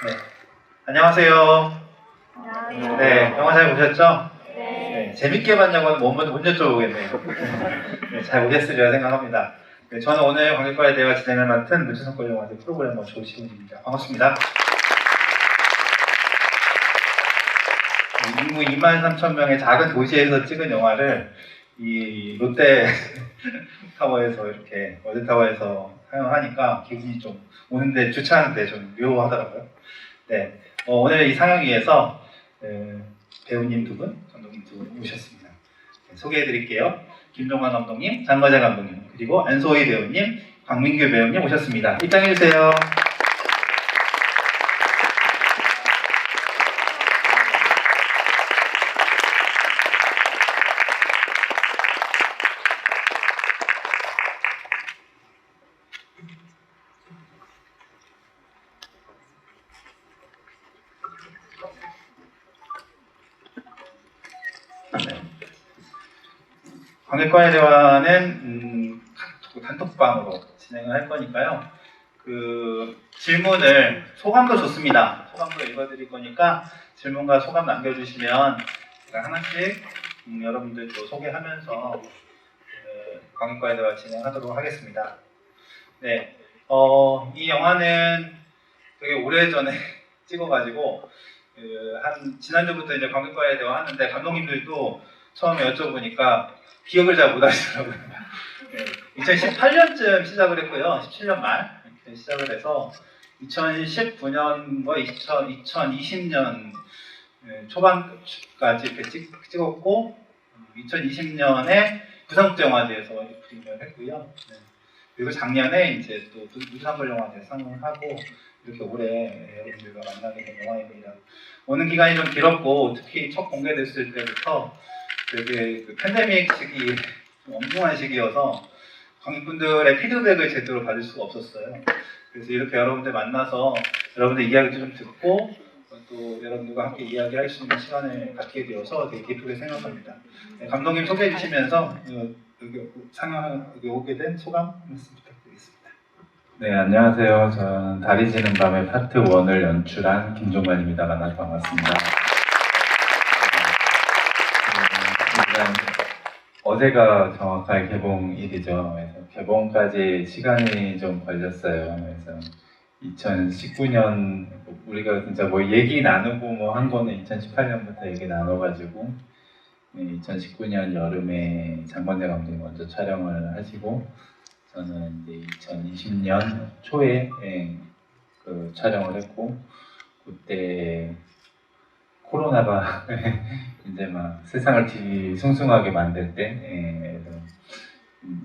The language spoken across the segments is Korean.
네. 안녕하세요. 안녕하세요. 네, 영화 잘 보셨죠? 네. 네, 재밌게 봤냐고는 먼저 못 여쭤보겠네요. 네, 잘 보셨으리라 생각합니다. 네, 저는 오늘 관객과의 대화 진행을 맡은 문천성권 영화제 프로그래머 조시훈입니다. 반갑습니다. 인구 23,000명의 작은 도시에서 찍은 영화를 이 롯데 타워에서 이렇게 월드타워에서 상영하니까 기분이 좀 오는데 주차하는데 좀 묘하더라고요. 네, 오늘 이 상영 위해서 배우님 두 분, 감독님 두 분 모셨습니다. 네, 소개해드릴게요. 김종환 감독님, 장과자 감독님, 그리고 안소희 배우님, 강민규 배우님 오셨습니다. 입장해주세요. 관객과의 대화는 단톡방으로 진행을 할 거니까요. 그 질문을 소감도 좋습니다. 소감도 읽어드릴 거니까 질문과 소감 남겨주시면 제가 하나씩 여러분들도 소개하면서 관객과의 대화 진행하도록 하겠습니다. 네, 이 영화는 되게 오래전에 찍어가지고 한 지난주부터 이제 관객과의 대화 하는데 감독님들도 처음에 여쭤보니까 기억을 잘 못하시더라고요. 네, 2018년쯤 시작을 했고요. 17년 말 이렇게 시작을 해서 2019년, 2020년 초반까지 이렇게 찍었고 2020년에 부산국제영화제에서 프리미어를 했고요. 네. 그리고 작년에 이제 또 부산국제영화제 상영을 하고 이렇게 올해 여러분들과 만나게 된 영화입니다. 오는 기간이 좀 길었고 특히 첫 공개됐을 때부터 되게 그 팬데믹 시기 좀 엄중한 시기여서 관객분들의 피드백을 제대로 받을 수가 없었어요. 그래서 이렇게 여러분들 만나서 여러분들 이야기도 좀 듣고 또 여러분들과 함께 이야기할 수 있는 시간을 갖게 되어서 되게 기쁘게 생각합니다. 네, 감독님 소개해 주시면서 여기 상영 여기 오게 된 소감 말씀 부탁드리겠습니다. 네, 안녕하세요. 저는 달이 지는 밤의 파트 1을 연출한 김종관입니다. 만나서 반갑습니다. 일단 어제가 정확하게 개봉일이죠. 그래서 개봉까지 시간이 좀 걸렸어요. 그래서 2019년 우리가 진짜 뭐 얘기 나누고 뭐 한 거는 2018년부터 얘기 나눠가지고 2019년 여름에 장건대 감독님 먼저 촬영을 하시고 저는 이제 2020년 초에 그 촬영을 했고 그때 코로나가 이제 막 세상을 뒤숭숭하게 만들 때 그래서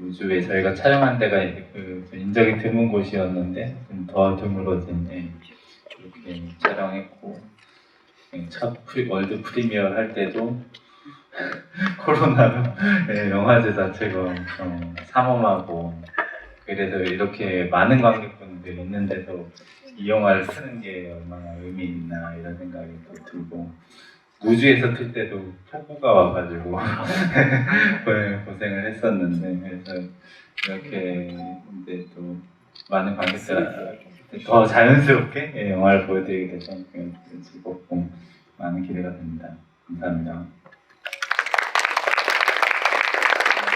우주에 저희가 촬영한 데가 그 인적이 드문 곳이었는데 좀 더 드물어진 그렇게 촬영했고 첫 월드 프리미어 할 때도 코로나로 영화제 자체가 엄청 삼엄하고 그래서 이렇게 많은 관객분들이 있는데도 이 영화를 쓰는 게 얼마나 의미 있나 이런 생각이 또 들고 우주에서 틀 때도 폭우가 와가지고 고생을 했었는데 그래서 이렇게 이제 또 많은 관객들한테 더 자연스럽게 영화를 보여드리게 돼서 즐겁고 많은 기대가 됩니다. 감사합니다.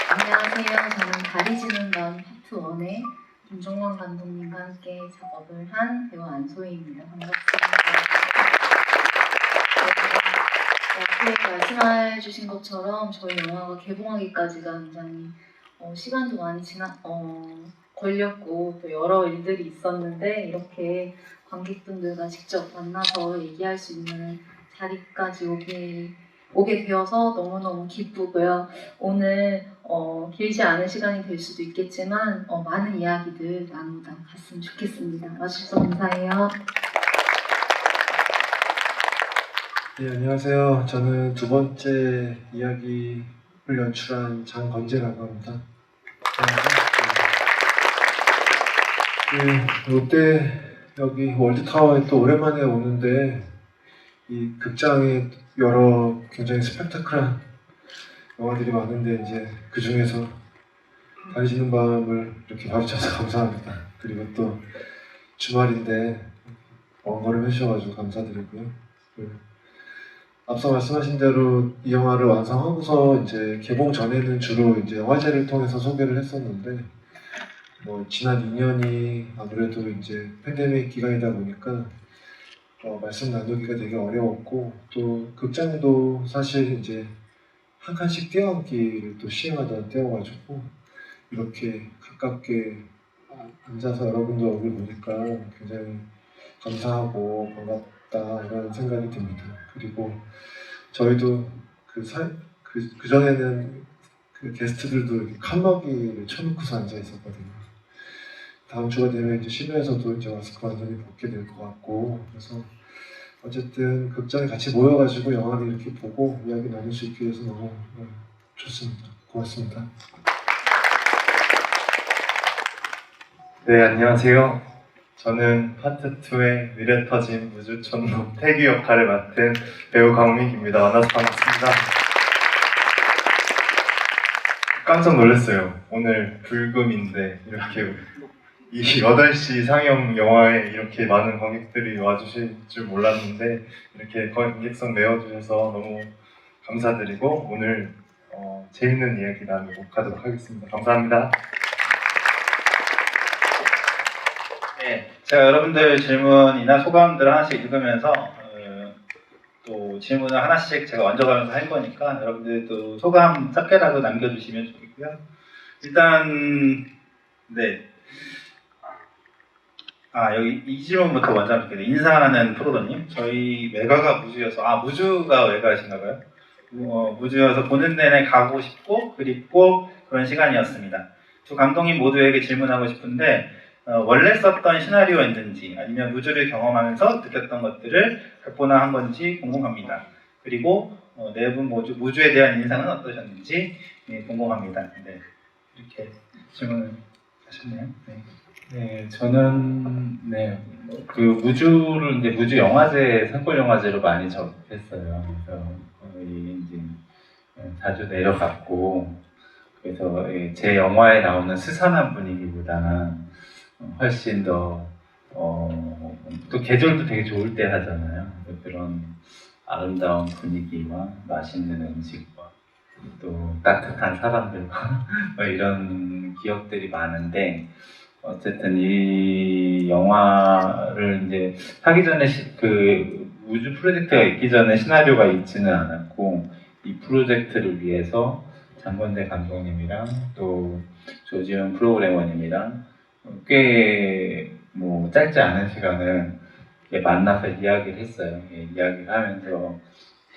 안녕하세요. 저는 달이 지는 밤 파트 1의 김종환 감독님과 함께 작업을 한 배우 안소희입니다. 반갑습니다. 앞에 말씀해 주신 것처럼 저희 영화가 개봉하기까지가 굉장히 시간도 많이 걸렸고 또 여러 일들이 있었는데 이렇게 관객분들과 직접 만나서 얘기할 수 있는 자리까지 오게 되어서 너무너무 기쁘고요. 오늘 길지 않은 시간이 될 수도 있겠지만 많은 이야기들 나누다 갔으면 좋겠습니다. 와주셔서 감사해요. 네, 안녕하세요. 저는 두 번째 이야기를 연출한 장건재라고 합니다. 롯데 여기 월드타워에 또 오랜만에 오는데 이 극장에 여러 굉장히 스펙타클한 영화들이 많은데 이제 그 중에서 달이 지는 밤을 이렇게 봐주셔서 감사합니다. 그리고 또 주말인데 원걸음 해주셔가지고 감사드리고요. 앞서 말씀하신 대로 이 영화를 완성하고서 이제 개봉 전에는 주로 이제 영화제를 통해서 소개를 했었는데 뭐 지난 2년이 아무래도 이제 팬데믹 기간이다 보니까 말씀 나누기가 되게 어려웠고 또 극장도 사실 이제 한 칸씩 떼어앉기를 또 시행하던 때여가지고 이렇게 가깝게 앉아서 여러분들 얼굴 보니까 굉장히 감사하고 반갑다 이런 생각이 듭니다. 그리고 저희도 그 전에는 그 게스트들도 이렇게 칸막이를 쳐놓고서 앉아 있었거든요. 다음 주가 되면 이제 실내에서도 이제 마스크 완전히 벗게 될 것 같고 그래서 어쨌든 극장에 같이 모여가지고 영화를 이렇게 보고 이야기 나눌 수 있게 돼서 너무 좋습니다. 고맙습니다. 네, 안녕하세요. 저는 파트 2의 미래 터진 우주촌놈 태규 역할을 맡은 배우 강민기입니다. 만나서 반갑습니다. 깜짝 놀랐어요. 오늘 불금인데 이렇게 이 8시 상영 영화에 이렇게 많은 관객들이 와주실 줄 몰랐는데 이렇게 관객석 메워주셔서 너무 감사드리고 오늘 재밌는 이야기 나누고 가도록 하겠습니다. 감사합니다. 네, 제가 여러분들 질문이나 소감들 하나씩 읽으면서 또 질문을 하나씩 제가 얹어가면서 할 거니까 여러분들도 소감 짧게라도 남겨주시면 좋겠고요. 일단 네. 여기 이 질문부터 먼저 할게요. 인사하는 프로더님, 저희 외가가 무주여서 무주가 외가이신가봐요. 무주여서 보는 내내 가고 싶고 그립고 그런 시간이었습니다. 두 감독님 모두에게 질문하고 싶은데 원래 썼던 시나리오였는지 아니면 무주를 경험하면서 느꼈던 것들을 각본화한 건지 궁금합니다. 그리고 네 분 모두 무주에 대한 인상은 어떠셨는지 궁금합니다. 네, 이렇게 질문을 하셨네요. 네. 네, 저는 그 무주를 이제 무주 영화제 산골 영화제로 많이 접했어요. 그래서 거의 이제 자주 내려갔고 그래서 제 영화에 나오는 스산한 분위기보다는 훨씬 더 또 계절도 되게 좋을 때 하잖아요. 그런 아름다운 분위기와 맛있는 음식과 또 따뜻한 사람들과 이런 기억들이 많은데 어쨌든 이 영화를 이제 하기 전에 그 우주 프로젝트가 있기 전에 시나리오가 있지는 않았고 이 프로젝트를 위해서 장건대 감독님이랑 또 조지훈 프로그래머님이랑 꽤 뭐 짧지 않은 시간을 만나서 이야기를 했어요. 이야기를 하면서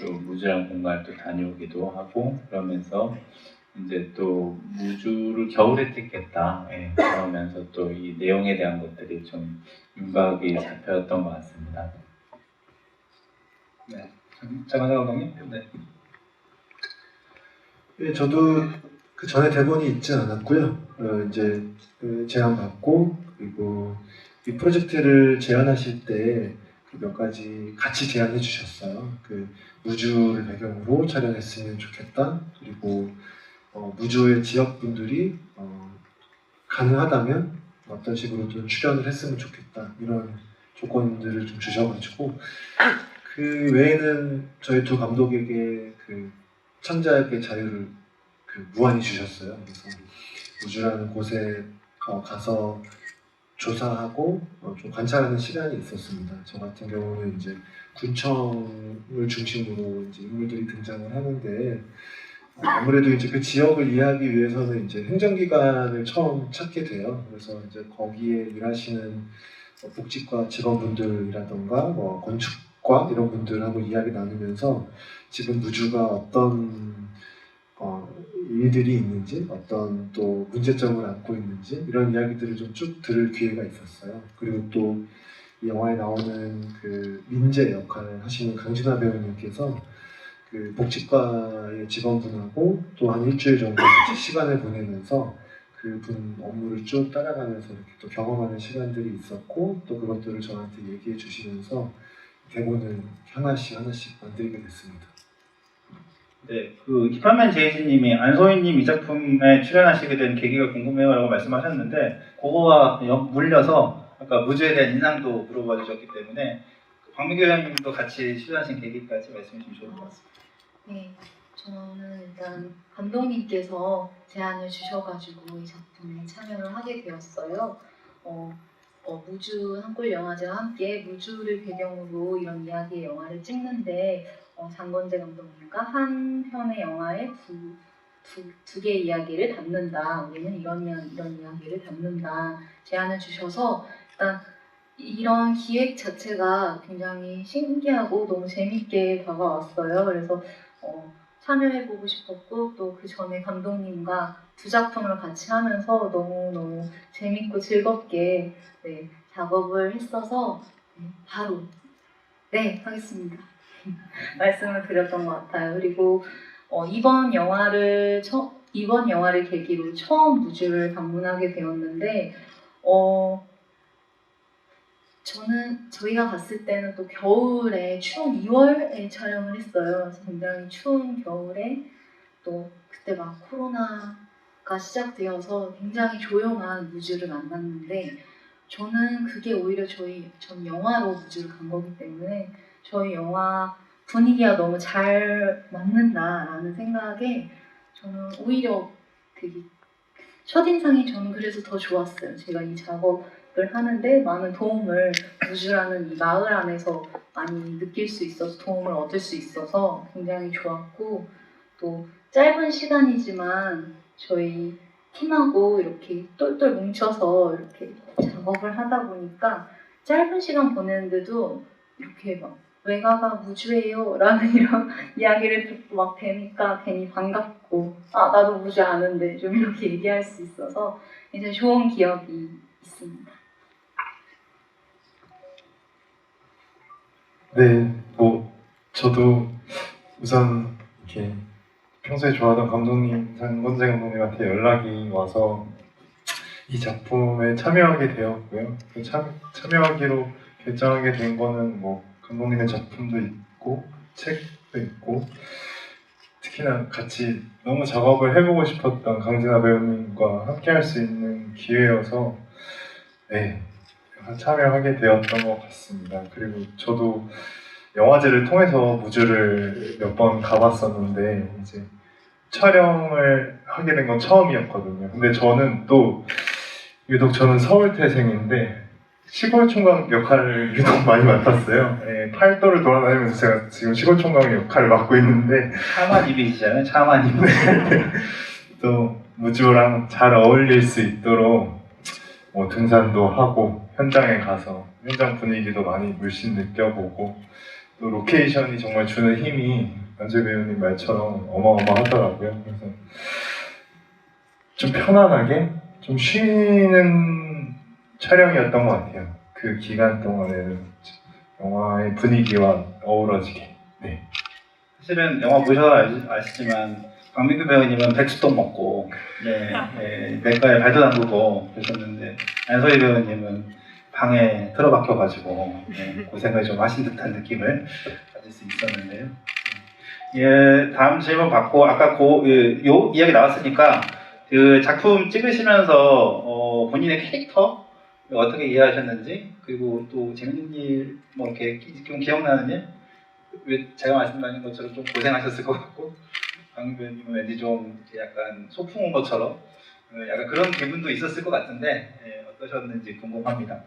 또 무주랑 공간을 또 다녀오기도 하고 그러면서 이제 또 무주를 겨울에 찍겠다. 그러면서 또 이 내용에 대한 것들이 좀 윤곽이 잡혔던 것 같습니다. 네, 장관장 감독님. 네. 예, 저도 그 전에 대본이 있지 않았고요. 이제 제안 받고 그리고 이 프로젝트를 제안하실 때 몇 가지 같이 제안해 주셨어요. 그 우주를 배경으로 촬영했으면 좋겠다. 그리고 무주의 지역분들이 가능하다면 어떤 식으로 좀 출연을 했으면 좋겠다. 이런 조건들을 좀 주셔가지고 그 외에는 저희 두 감독에게 그 창작의 자유를 무한히 주셨어요. 그래서 우주라는 곳에 가서 조사하고 좀 관찰하는 시간이 있었습니다. 저 같은 경우는 이제 군청을 중심으로 이제 인물들이 등장을 하는데 아무래도 이제 그 지역을 이해하기 위해서는 이제 행정기관을 처음 찾게 돼요. 그래서 이제 거기에 일하시는 복지과 직원분들이라던가 뭐 건축과 이런 분들하고 이야기 나누면서 지금 무주가 어떤 일들이 있는지 어떤 또 문제점을 안고 있는지 이런 이야기들을 좀 쭉 들을 기회가 있었어요. 그리고 또 이 영화에 나오는 그 민재 역할을 하시는 강진아 배우님께서 그 복지과의 직원분하고 또 한 일주일 정도 같이 시간을 보내면서 그분 업무를 쭉 따라가면서 이렇게 또 경험하는 시간들이 있었고 또 그것들을 저한테 얘기해 주시면서 대본을 하나씩 만들게 됐습니다. 네, 그 히퍼맨 제이지님이 안소희님 이 작품에 출연하시게 된 계기가 궁금해요라고 말씀하셨는데 그거와 물려서 아까 무주에 대한 인상도 물어봐 주셨기 때문에 박민규 회원님도 같이 출연하신 계기까지 말씀해 주시면 좋을 것 같습니다. 네, 저는 일단 감독님께서 제안을 주셔가지고 이 작품에 참여를 하게 되었어요. 무주 한국영화제와 함께 무주를 배경으로 이런 이야기의 영화를 찍는데 장건재 감독님과 한 편의 영화에 두 개의 이야기를 담는다. 우리는 이런 이야기를 담는다. 제안을 주셔서 일단 이런 기획 자체가 굉장히 신기하고 너무 재밌게 다가왔어요. 그래서 참여해보고 싶었고 또 그 전에 감독님과 두 작품을 같이 하면서 너무너무 재밌고 즐겁게 네, 작업을 했어서 바로 네 하겠습니다. 말씀을 드렸던 것 같아요. 그리고 이번 영화를 계기로 처음 무주를 방문하게 되었는데 저희가 갔을 때는 또 겨울에 추운 2월에 촬영을 했어요. 그래서 굉장히 추운 겨울에 또 그때 막 코로나가 시작되어서 굉장히 조용한 무주를 만났는데 저는 그게 오히려 전 영화로 무주를 간 거기 때문에 저희 영화 분위기가 너무 잘 맞는다라는 생각에 저는 오히려 되게 첫인상이 저는 그래서 더 좋았어요. 제가 이 작업을 하는데 많은 도움을 무주라는 이 마을 안에서 많이 느낄 수 있어서 도움을 얻을 수 있어서 굉장히 좋았고 또 짧은 시간이지만 저희 팀하고 이렇게 똘똘 뭉쳐서 이렇게 작업을 하다 보니까 짧은 시간 보내는데도 이렇게 막 외가가 무주예요 라는 이런 이야기를 듣고 막 되니까 괜히 반갑고 나도 무주 아는데 좀 이렇게 얘기할 수 있어서 이제 좋은 기억이 있습니다. 네, 저도 우선 이렇게 평소에 좋아하던 감독님, 장건재 감독님한테 연락이 와서 이 작품에 참여하게 되었고요. 참여하기로 결정하게 된 거는 감독님의 작품도 있고 책도 있고 특히나 같이 너무 작업을 해보고 싶었던 강진아 배우님과 함께 할 수 있는 기회여서 네, 참여하게 되었던 것 같습니다. 그리고 저도 영화제를 통해서 무주를 몇 번 가봤었는데 이제 촬영을 하게 된 건 처음이었거든요. 근데 저는 또 유독 저는 서울태생인데 시골총각 역할을 유독 많이 맡았어요. 네, 팔도를 돌아다니면서 제가 지금 시골총각 역할을 맡고 있는데 차마님이시잖아요. 차마님. 또 무주랑 잘 어울릴 수 있도록 등산도 하고 현장에 가서 현장 분위기도 많이 물씬 느껴보고 또 로케이션이 정말 주는 힘이 안재 배우님 말처럼 어마어마하더라고요. 그래서 좀 편안하게 좀 쉬는 촬영이었던 것 같아요. 그 기간 동안에는 영화의 분위기와 어우러지게. 네. 사실은 영화 보셔서 아시지만 박민규 배우님은 백수돈 먹고 내과에 발도 담그고 그러셨는데 안소희 배우님은 방에 틀어박혀가지고 고생을 좀 하신 듯한 느낌을 가질 수 있었는데요. 다음 질문 받고 아까 요 이야기 나왔으니까 그 작품 찍으시면서 본인의 캐릭터 어떻게 이해하셨는지 그리고 또 재밌는 일 이렇게 좀 기억나는 일 왜 제가 말씀드린 것처럼 좀 고생하셨을 것 같고 강 배우님은 왠지 좀 약간 소풍 온 것처럼 약간 그런 기분도 있었을 것 같은데 어떠셨는지 궁금합니다.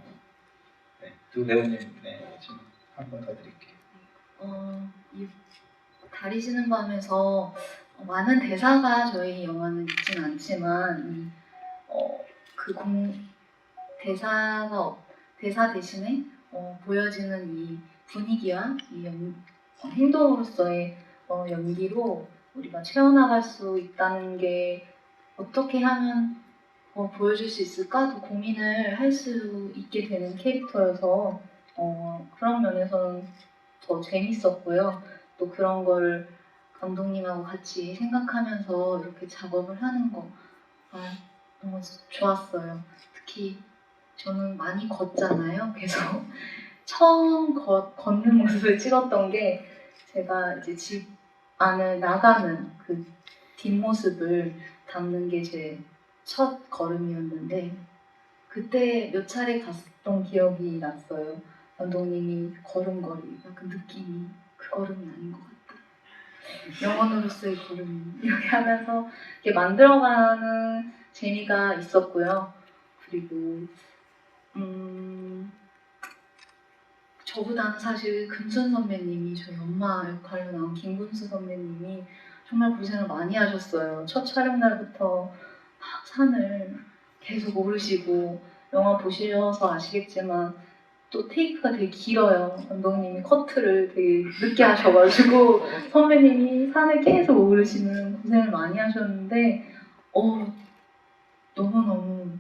두 배우님 지금 한 번 더 드릴게요. 이 달이 지는 밤에서 많은 대사가 저희 영화는 있진 않지만 대사 대신에 보여지는 이 분위기와 이 행동으로서의 연기로 우리가 채워나갈 수 있다는 게 어떻게 하면 보여줄 수 있을까? 더 고민을 할 수 있게 되는 캐릭터여서 그런 면에서는 더 재밌었고요. 또 그런 걸 감독님하고 같이 생각하면서 이렇게 작업을 하는 거 너무 좋았어요. 특히 저는 많이 걷잖아요. 그래서 처음 걷는 모습을 찍었던 게 제가 이제 집 안을 나가는 그 뒷모습을 담는 게 제 첫 걸음이었는데 그때 몇 차례 봤던 기억이 났어요. 감독님이 걸음걸이, 약간 느낌이 그 걸음이 아닌 것 같다. 영원으로서의 걸음 이렇게 하면서 이렇게 만들어가는 재미가 있었고요. 그리고 저보다는 사실 금순 선배님이 저희 엄마 역할로 나온 김군수 선배님이 정말 고생을 많이 하셨어요. 첫 촬영 날부터 막 산을 계속 오르시고 영화 보셔서 아시겠지만 또 테이크가 되게 길어요. 감독님이 커트를 되게 늦게 하셔가지고 선배님이 산을 계속 오르시는 고생을 많이 하셨는데 너무너무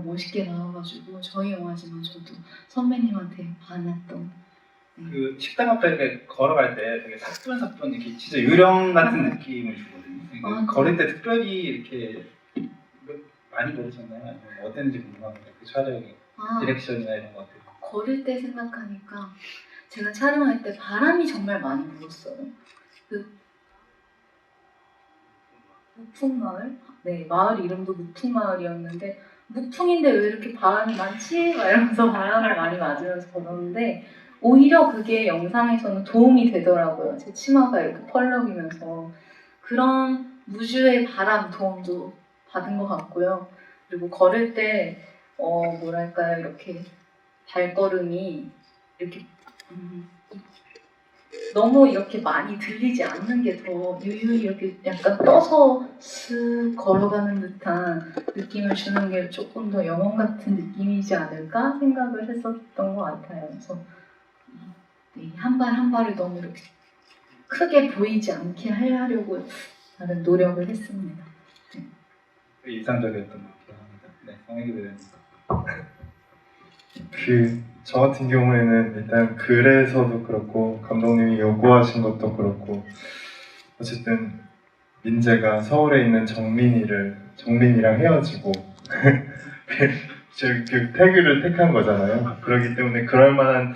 멋있게 나와가지고 저희 영화지만 저도 선배님한테 반했던 그 식당 앞에 이렇게 걸어갈 때 되게 사뿐사뿐 이렇게 진짜 유령 같은 느낌을 주거든요. 아, 걸을 때 특별히 이렇게 많이 걸으셨나요? 아니면 어땠는지 궁금합니다. 그 촬영이 디렉션이나 이런 것 같아요. 걸을 때 생각하니까 제가 촬영할 때 바람이 정말 많이 불었어요. 그 무풍마을? 네, 마을 이름도 무풍마을이었는데 무풍인데 왜 이렇게 바람이 많지? 막 이러면서 바람을 많이 맞으면서 걸었는데 오히려 그게 영상에서는 도움이 되더라고요. 제 치마가 이렇게 펄럭이면서 그런 무주의 바람 도움도 받은 것 같고요. 그리고 걸을 때 뭐랄까요, 이렇게 발걸음이 이렇게 너무 이렇게 많이 들리지 않는 게 더 유유히 이렇게 약간 떠서 슥 걸어가는 듯한 느낌을 주는 게 조금 더 영혼 같은 느낌이지 않을까 생각을 했었던 것 같아요. 그래서 한 발 한 발을 너무 이렇게 크게 보이지 않게 하려고 나름 노력을 했습니다. 인상적이었던 것 같긴 합니다. 네, 성혁이 배우님. 저 같은 경우에는 일단 글에서도 그렇고 감독님이 요구하신 것도 그렇고 어쨌든 민재가 서울에 있는 정민이랑 헤어지고 그 태규를 택한 거잖아요. 그렇기 때문에 그럴 만한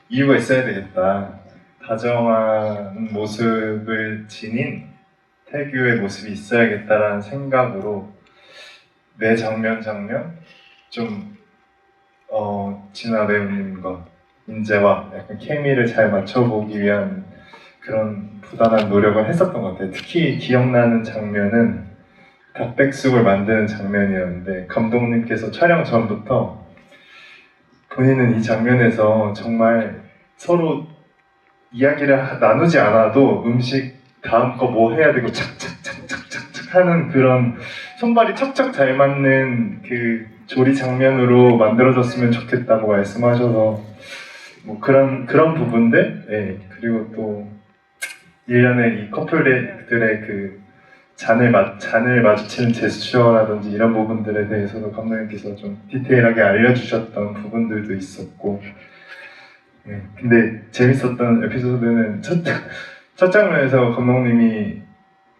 이유가 있어야 되겠다. 다정한 모습을 지닌 태규의 모습이 있어야겠다라는 생각으로 매 장면 좀 진아 배우님과 민재와 약간 케미를 잘 맞춰보기 위한 그런 부단한 노력을 했었던 것 같아요. 특히 기억나는 장면은 닭백숙을 만드는 장면이었는데 감독님께서 촬영 전부터 본인은 이 장면에서 정말 서로 이야기를 나누지 않아도 음식 다음 거 뭐 해야 되고 착착착착착착 하는 그런 손발이 척척 잘 맞는 그 조리 장면으로 만들어졌으면 좋겠다고 말씀하셔서 뭐 그런 부분들, 예. 그리고 또 1년의 이 커플들의 그 잔을 마주치는 제스처라든지 이런 부분들에 대해서도 감독님께서 좀 디테일하게 알려주셨던 부분들도 있었고, 예. 근데 재밌었던 에피소드는 첫 장면에서 감독님이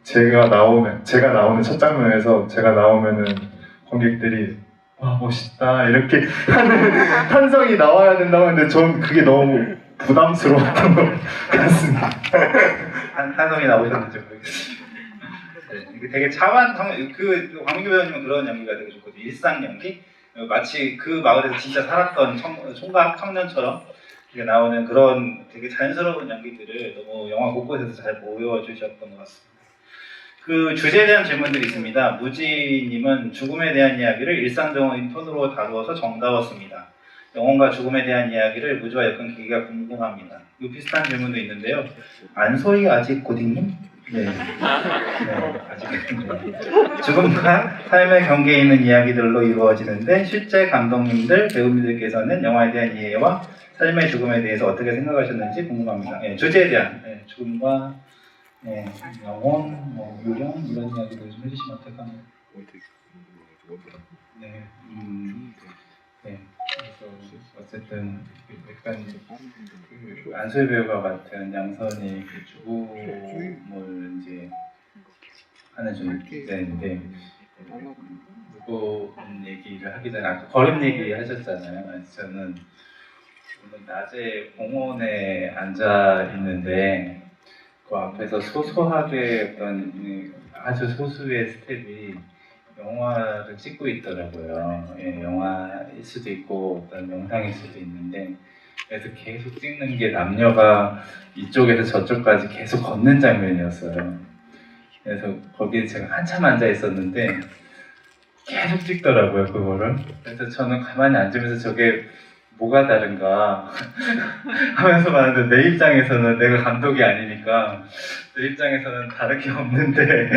제가 나오는 첫 장면에서 제가 나오면은 관객들이 와 멋있다 이렇게 하는 탄성이 나와야 된다고 했는데 전 그게 너무 부담스러웠던 것 같습니다. 한성이 나오셨는지 모르겠어요. 네, 이게 되게 차만 광민규 배우님은 그런 연기가 되게 좋거든요. 일상 연기, 마치 그 마을에서 진짜 살았던 총각 청년처럼 이렇게 나오는 그런 되게 자연스러운 연기들을 너무 영화 곳곳에서 잘 보여주셨던 것 같습니다. 그 주제에 대한 질문들이 있습니다. 무지님은 죽음에 대한 이야기를 일상적인 톤으로 다루어서 정다웠습니다. 영혼과 죽음에 대한 이야기를 무지와 엮은 계기가 궁금합니다. 이 비슷한 질문도 있는데요. 안소희 아직 고딩님? 네. 아직 죽음과 삶의 경계에 있는 이야기들로 이루어지는데 실제 감독님들, 배우님들께서는 영화에 대한 이해와 삶의 죽음에 대해서 어떻게 생각하셨는지 궁금합니다. 주제에 대한 죽음과 영혼, 유령 이런 이야기를 좀 해주시면 어떨까요? 그래서 어쨌든 약간 그 안소희 배우가 맡은 양선이 그 죽음을 이제 하는 존재인데 무거운 얘기를 하기 전에 아까 걸음 얘기 하셨잖아요. 저는 오늘 낮에 공원에 앉아 있는데 그 앞에서 소소하게 어떤 아주 소수의 스텝이 영화를 찍고 있더라고요. 예, 영화일 수도 있고 어떤 영상일 수도 있는데 그래서 계속 찍는 게 남녀가 이쪽에서 저쪽까지 계속 걷는 장면이었어요. 그래서 거기에 제가 한참 앉아 있었는데 계속 찍더라고요, 그거를. 그래서 저는 가만히 앉으면서 저게 뭐가 다른가 하면서 봤는데 내 입장에서는 내가 감독이 아니니까 내 입장에서는 다른 게 없는데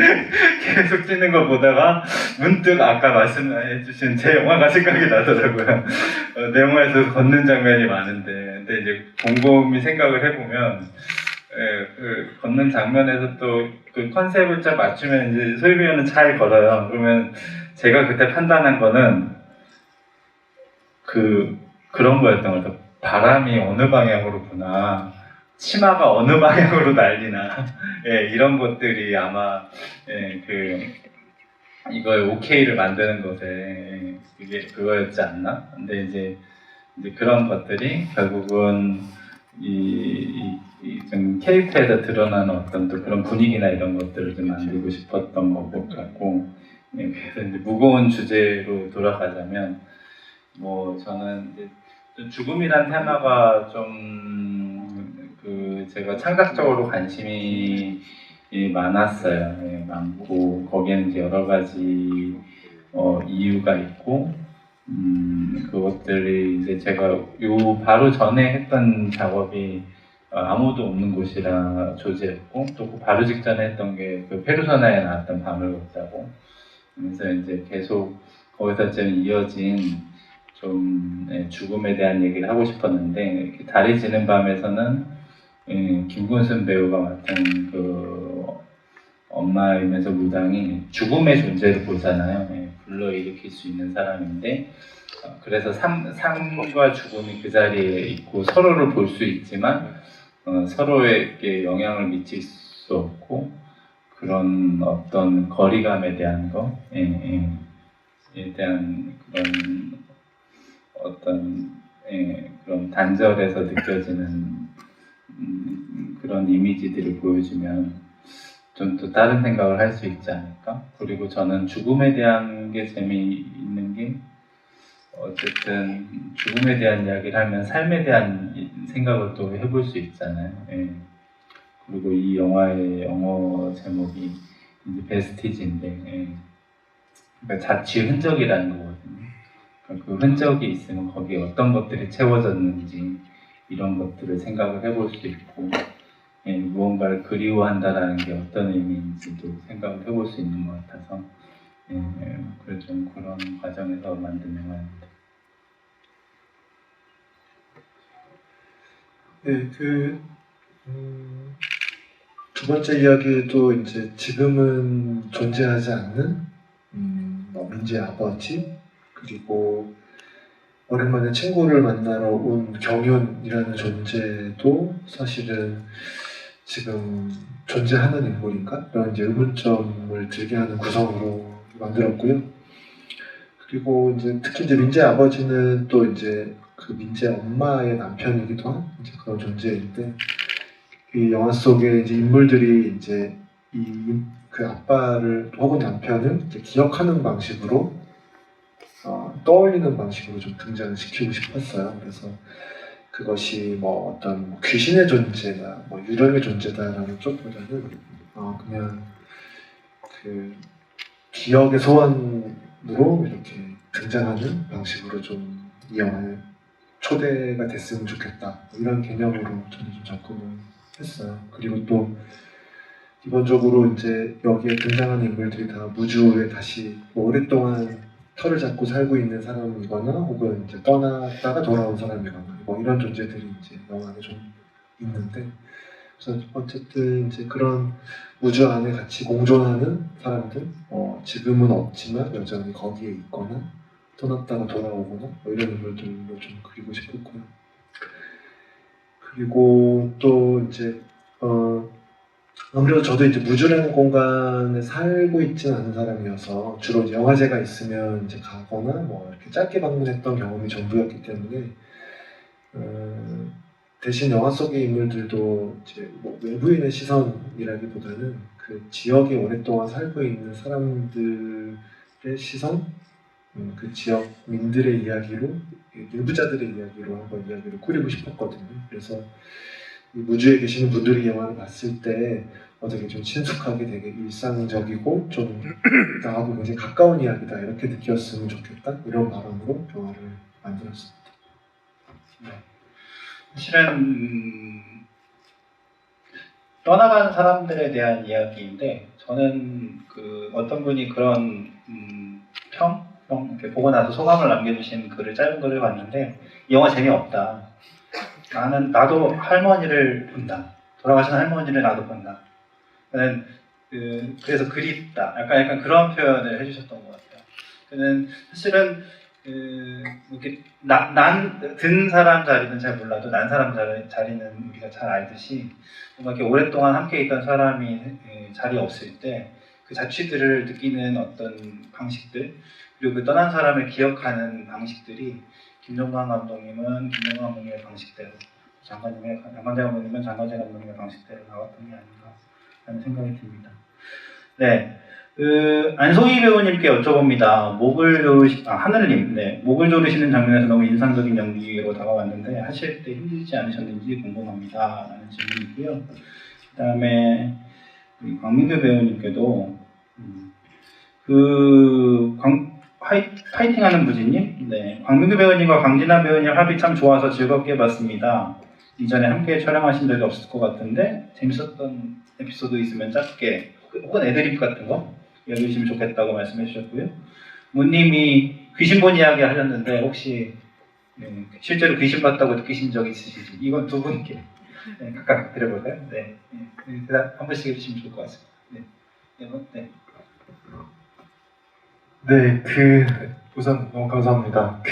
계속 찍는 거 보다가 문득 아까 말씀해주신 제 영화가 생각이 나더라고요. 내 영화에서 걷는 장면이 많은데 근데 이제 곰곰이 생각을 해보면 그 걷는 장면에서 또 그 컨셉을 좀 맞추면 이제 소유비어는 잘 걸어요. 그러면 제가 그때 판단한 거는 그런 거였던 것 같아요. 바람이 어느 방향으로 부나 치마가 어느 방향으로 날리나 예, 이런 것들이 아마 예, 이거의 오케이를 만드는 것에 예, 이게 그거였지 않나? 근데 이제 그런 것들이 결국은 좀 캐릭터에서 드러나는 어떤 또 그런 분위기나 이런 것들을 좀 만들고 싶었던 것 같고 예, 그래서 이제 무거운 주제로 돌아가자면 뭐 저는 이제 좀 죽음이란 테마가 좀 제가 창작적으로 관심이 많았어요. 예, 많고 거기에는 이제 여러 가지 이유가 있고 그것들이 이제 제가 요 바로 전에 했던 작업이 아무도 없는 곳이라 조제였고 또 그 바로 직전에 했던 게 그 페르소나에 나왔던 밤을 걷자고 그래서 이제 계속 거기서 좀 이어진 좀 죽음에 대한 얘기를 하고 싶었는데 달이 지는 밤에서는 김군순 배우가 맡은 그 엄마이면서 무당이 죽음의 존재를 보잖아요. 불러일으킬 수 있는 사람인데 그래서 삶과 죽음이 그 자리에 있고 서로를 볼 수 있지만 서로에게 영향을 미칠 수 없고 그런 어떤 거리감에 대한 거에 대한 그런 어떤 그런 단절에서 느껴지는 그런 이미지들을 보여주면 좀 또 다른 생각을 할 수 있지 않을까? 그리고 저는 죽음에 대한 게 재미있는 게 어쨌든 죽음에 대한 이야기를 하면 삶에 대한 생각을 또 해볼 수 있잖아요. 예. 그리고 이 영화의 영어 제목이 이제 베스티지인데 그러니까 자취 흔적이라는 거거든요. 그러니까 그 흔적이 있으면 거기에 어떤 것들이 채워졌는지 이런 것들을 생각을 해볼 수 있고 무언가를 그리워한다라는 게 어떤 의미인지도 생각을 해볼 수 있는 것 같아서 그래서 좀 그런 과정에서 만든 영화입니다. 네, 두 번째 이야기도 이제 지금은 존재하지 않는 민지의 아버지 그리고 오랜만에 친구를 만나러 온 경윤이라는 존재도 사실은 지금 존재하는 인물인가? 이런 이제 의문점을 들게 하는 구성으로 만들었고요. 그리고 이제 특히 이제 민지의 아버지는 또 이제 그 민지의 엄마의 남편이기도 한 이제 그런 존재인데 이 영화 속에 이제 인물들이 이제 그 아빠를 혹은 남편을 이제 기억하는 방식으로 떠올리는 방식으로 좀 등장을 시키고 싶었어요. 그래서 그것이 뭐 어떤 귀신의 존재나 뭐 유령의 존재다라는 쪽보다는 그냥 그 기억의 소환으로 이렇게 등장하는 방식으로 좀 이 영화에 초대가 됐으면 좋겠다 이런 개념으로 저는 좀 접근을 했어요. 그리고 또 기본적으로 이제 여기에 등장하는 인물들이 다 무주에 다시 오랫동안 터를 잡고 살고 있는 사람이거나 혹은 이제 떠났다가 돌아온 사람이거나 뭐 이런 존재들이 이제 영화에 좀 있는데 그래서 어쨌든 이제 그런 우주 안에 같이 공존하는 사람들 지금은 없지만 여전히 거기에 있거나 떠났다가 돌아오거나 뭐 이런 인물들로 좀 그리고 싶었고요. 그리고 또 이제 아무래도 저도 이제 무주라는 공간에 살고 있지는 않은 사람이어서 주로 이제 영화제가 있으면 이제 가거나 뭐 이렇게 짧게 방문했던 경험이 전부였기 때문에 대신 영화 속의 인물들도 이제 뭐 외부인의 시선이라기보다는 그 지역에 오랫동안 살고 있는 사람들의 시선, 그 지역민들의 이야기로, 일부자들의 이야기로 한번 이야기를 꾸리고 싶었거든요. 그래서 이 무주에 계시는 분들이 영화를 봤을 때 되게 좀 친숙하게 되게 일상적이고 좀 나하고 굉장히 가까운 이야기다 이렇게 느꼈으면 좋겠다 이런 바람으로 영화를 만들었습니다. 실은 떠나간 사람들에 대한 이야기인데 저는 그 어떤 분이 그런 평 이렇게 보고 나서 소감을 남겨주신 글을 짧은 글을 봤는데 이 영화 재미없다. 나도 할머니를 본다. 돌아가신 할머니를 나도 본다. 저는 그래서 그립다. 약간 그런 표현을 해주셨던 것 같아요. 저는 사실은 이렇게 든 사람 자리는 잘 몰라도 난 사람 자리는 우리가 잘 알듯이 뭔가 이렇게 오랫동안 함께 있던 사람이 자리에 없을 때 그 자취들을 느끼는 어떤 방식들 그리고 그 떠난 사람을 기억하는 방식들이 김종관 감독님은 김종관 감독님의 방식대로 장관재 감독님은 장관재 감독님의 방식대로 나왔던 게 아닌가 하는 생각이 듭니다. 네. 안소희 배우님께 여쭤봅니다. 하늘님, 네, 목을 조르시는 장면에서 너무 인상적인 연기로 다가왔는데 하실 때 힘들지 않으셨는지 궁금합니다. 라는 질문이고요. 그 다음에 광민규 배우님께도 파이팅하는 부지님, 네, 광민규 배우님과 강진아 배우님 합이 참 좋아서 즐겁게 봤습니다. 이전에 함께 촬영하신 적이 없을 것 같은데 재밌었던 에피소드 있으면 짧게 혹은 애드립 같은 거 이야기해 주시면 좋겠다고 말씀해 주셨고요. 무님이 귀신 본 이야기 하셨는데 혹시 실제로 귀신 봤다고 느끼신 적 있으신지 이건 두 분께 각각 드려볼까요? 네, 대답 한 번씩 해주시면 좋을 것 같습니다. 네. 네, 우선 너무 감사합니다.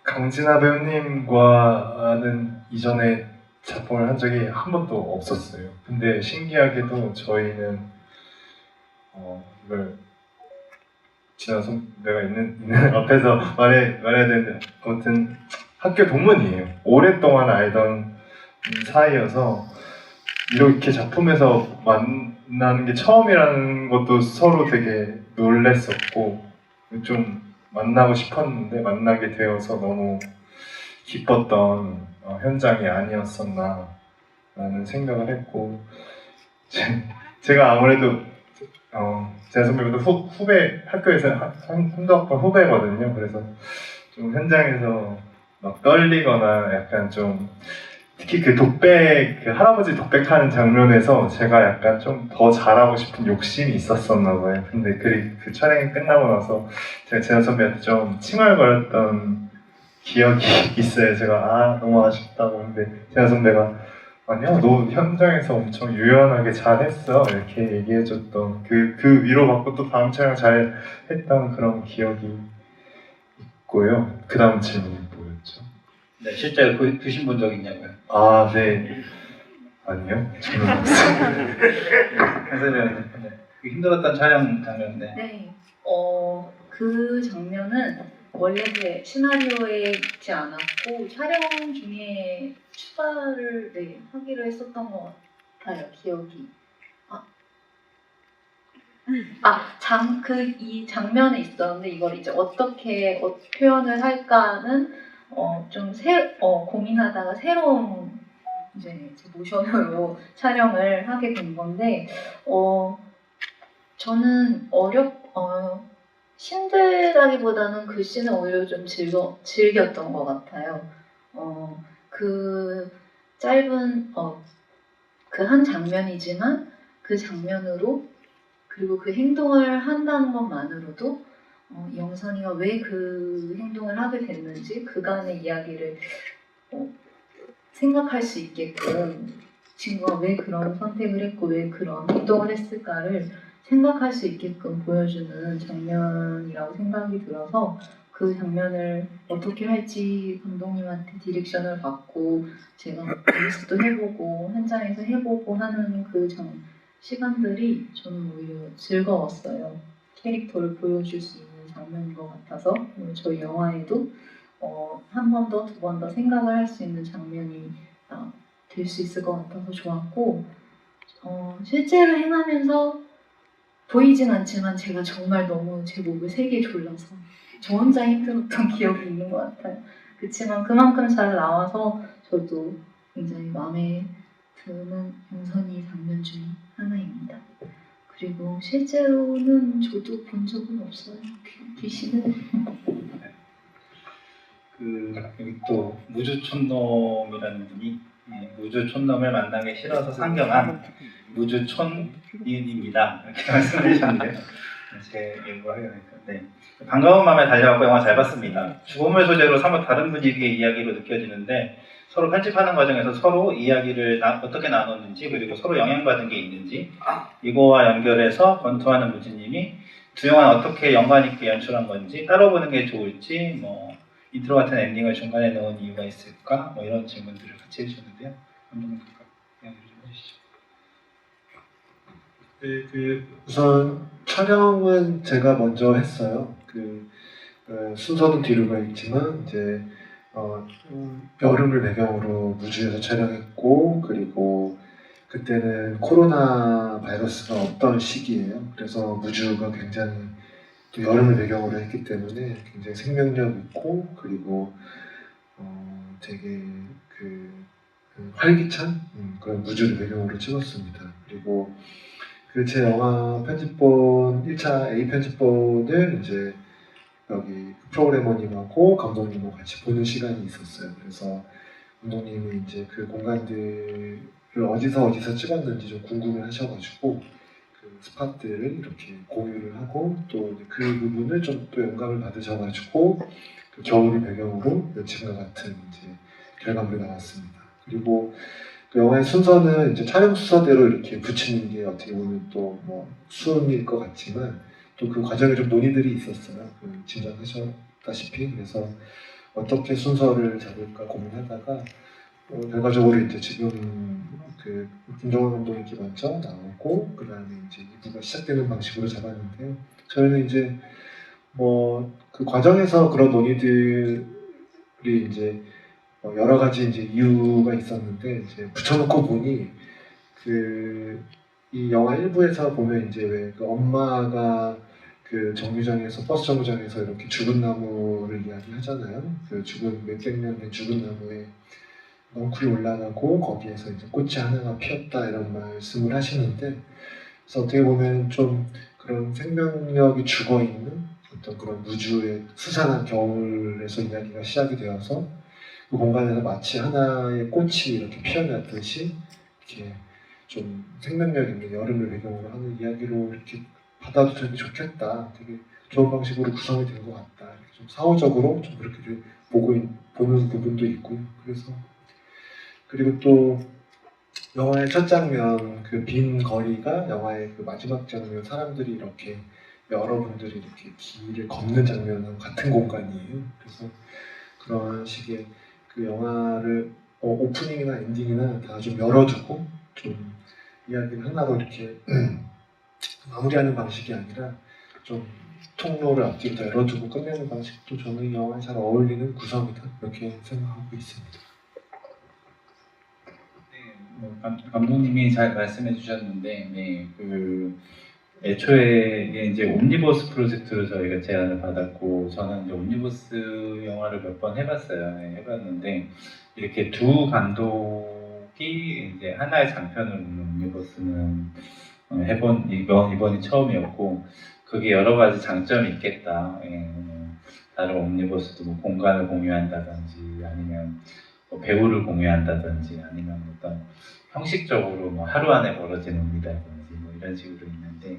강진아 배우님과는 이전에 작품을 한 적이 한 번도 없었어요. 근데 신기하게도 저희는 이걸 진아 선배가 있는 앞에서 말해야 되는데 아무튼 학교 동문이에요. 오랫동안 알던 사이여서 이렇게 작품에서 만나는 게 처음이라는 것도 서로 되게 놀랬었고 좀 만나고 싶었는데 만나게 되어서 너무 기뻤던 현장이 아니었었나 라는 생각을 했고 제가 아무래도 제 선배보다 후배 학교에서 한두 학번 후배거든요. 그래서 좀 현장에서 막 떨리거나 약간 좀 특히 그 할아버지 독백하는 장면에서 제가 약간 좀 더 잘하고 싶은 욕심이 있었었나 봐요. 근데 그 촬영이 끝나고 나서 제가 재현 선배한테 좀 칭얼거렸던 기억이 있어요. 제가 너무 아쉽다고. 근데 재현 선배가 아니야, 너 현장에서 엄청 유연하게 잘했어 이렇게 얘기해줬던 그 위로받고 또 다음 촬영 잘 했던 그런 기억이 있고요. 그 다음 질문이 뭐였죠? 네, 실제로 귀신 본 적 있냐고요? 네. 아니요. 저는 없어요. 그 힘들었던 촬영 장면인데. 네. 그 장면은 원래 그 시나리오에 있지 않았고 촬영 중에 추가를 하기로 했었던 것 같아요. 기억이. 이 장면에 있었는데 이걸 이제 어떻게 표현을 할까는 좀 고민하다가 새로운 이제 모션으로 촬영을 하게 된 건데 저는 힘들다기보다는 그 씬을 오히려 좀 즐겼던 것 같아요. 그 짧은 그 한 장면이지만 그 장면으로 그리고 그 행동을 한다는 것만으로도 영선이가 왜 그 행동을 하게 됐는지 그간의 이야기를 생각할 수 있게끔 친구가 왜 그런 선택을 했고 왜 그런 행동을 했을까를 생각할 수 있게끔 보여주는 장면이라고 생각이 들어서 그 장면을 어떻게 할지 감독님한테 디렉션을 받고 제가 리스트도 해보고 현장에서 해보고 하는 그 시간들이 저는 오히려 즐거웠어요. 캐릭터를 보여줄 수 있는 장면인 것 같아서 저희 영화에도 한 번 더, 두 번 더 생각을 할 수 있는 장면이 될 수 있을 것 같아서 좋았고 실제로 행하면서 보이진 않지만 제가 정말 너무 제 목을 세게 졸라서 저 혼자 힘들었던 기억이 있는 것 같아요. 그렇지만 그만큼 잘 나와서 저도 굉장히 마음에 드는 영선이 장면 중에 하나입니다. 그리고 실제로는 저도 본 적은 없어요. 귀신은. 여기 또 무주촌놈이라는 분이 무주촌놈을 만나기 싫어서 상경한 무주촌이입니다. 이렇게 말씀해 주셨는데요. 제 예고를 하게 되니까. 네. 반가운 마음에 달려왔고 영화 잘 봤습니다. 죽음을 소재로 사뭇 다른 분위기의 이야기로 느껴지는데 서로 편집하는 과정에서 서로 이야기를 어떻게 나눴는지 그리고 서로 영향받은 게 있는지 이거와 연결해서 권투하는 무지님이 두 영화는 어떻게 연관 있게 연출한 건지 따로 보는 게 좋을지 뭐 인트로 같은 엔딩을 중간에 넣은 이유가 있을까 뭐 이런 질문들을 같이 해주셨는데요. 감독님 이야기를 좀 해주시죠. 네, 우선 촬영은 제가 먼저 했어요. 순서는 뒤로 가 있지만 이제 여름을 배경으로 무주에서 촬영했고 그리고 그때는 코로나 바이러스가 없던 시기예요. 그래서 무주가 굉장히 또 여름을 배경으로 했기 때문에 굉장히 생명력 있고 그리고 되게 활기찬 그런 무주를 배경으로 찍었습니다. 그리고 제 영화 편집본 1차 A 편집본을 이제 여기 프로그래머님하고 감독님하고 같이 보는 시간이 있었어요. 그래서 감독님이 이제 그 공간들을 어디서 찍었는지 좀 궁금해하셔가지고 그 스팟들을 이렇게 공유를 하고 또 그 부분을 좀 또 영감을 받으셔가지고 그 겨울을 배경으로 며칠과 같은 이제 결과물이 나왔습니다. 그리고 그 영화의 순서는 이제 촬영 순서대로 이렇게 붙이는 게 어떻게 보면 또 뭐 수음일 것 같지만 또 그 과정에 좀 논의들이 있었어요. 짐작하셨다시피. 그래서 어떻게 순서를 잡을까 고민하다가 결과적으로 이제 지금 그 김정은 감독이 이렇게 먼저 나오고 그 다음에 이제 2부가 시작되는 방식으로 잡았는데요. 저희는 이제 뭐 그 과정에서 그런 논의들이 이제 여러 가지 이제 이유가 있었는데 이제 붙여놓고 보니 이 영화 1부에서 보면 이제 왜 그 엄마가 그 정류장에서 버스 정류장에서 이렇게 죽은 나무를 이야기하잖아요. 그 죽은 몇백 년 된 죽은 나무에 넝쿨이 올라가고 거기에서 이제 꽃이 하나가 피었다 이런 말씀을 하시는데 그래서 어떻게 보면 좀 그런 생명력이 죽어 있는 어떤 그런 무주의 스산한 겨울에서 이야기가 시작이 되어서 그 공간에서 마치 하나의 꽃이 이렇게 피어났듯이 이렇게 좀 생명력 있는 여름을 배경으로 하는 이야기로 이렇게 받아들여도 좋겠다. 되게 좋은 방식으로 구성이 된 것 같다. 이렇게 좀 사후적으로 좀 그렇게 보는 부분도 있고요. 그리고 또 영화의 첫 장면 그 빈 거리가 영화의 그 마지막 장면 사람들이 이렇게 여러분들이 이렇게 길을 걷는 장면하고 같은 공간이에요. 그래서 그런 식의 그 영화를 오프닝이나 엔딩이나 다 좀 열어두고 좀 이야기를 하나로 이렇게 마무리하는 방식이 아니라 좀 통로를 앞뒤로 다 열어두고 끝내는 방식도 저는 이 영화에 잘 어울리는 구성이다 이렇게 생각하고 있습니다. 감독님이 잘 말씀해 주셨는데, 애초에 이게 이제 옴니버스 프로젝트로 저희가 제안을 받았고, 저는 이제 옴니버스 영화를 몇 번 해봤어요. 해봤는데, 이렇게 두 감독이 이제 하나의 장편을 놓는 옴니버스는 이번이 처음이었고, 그게 여러 가지 장점이 있겠다. 다른 옴니버스도 뭐 공간을 공유한다든지, 아니면 배우를 공유한다든지 아니면 어떤 형식적으로 뭐 하루 안에 벌어지는 일이라든지 뭐 이런 식으로 있는데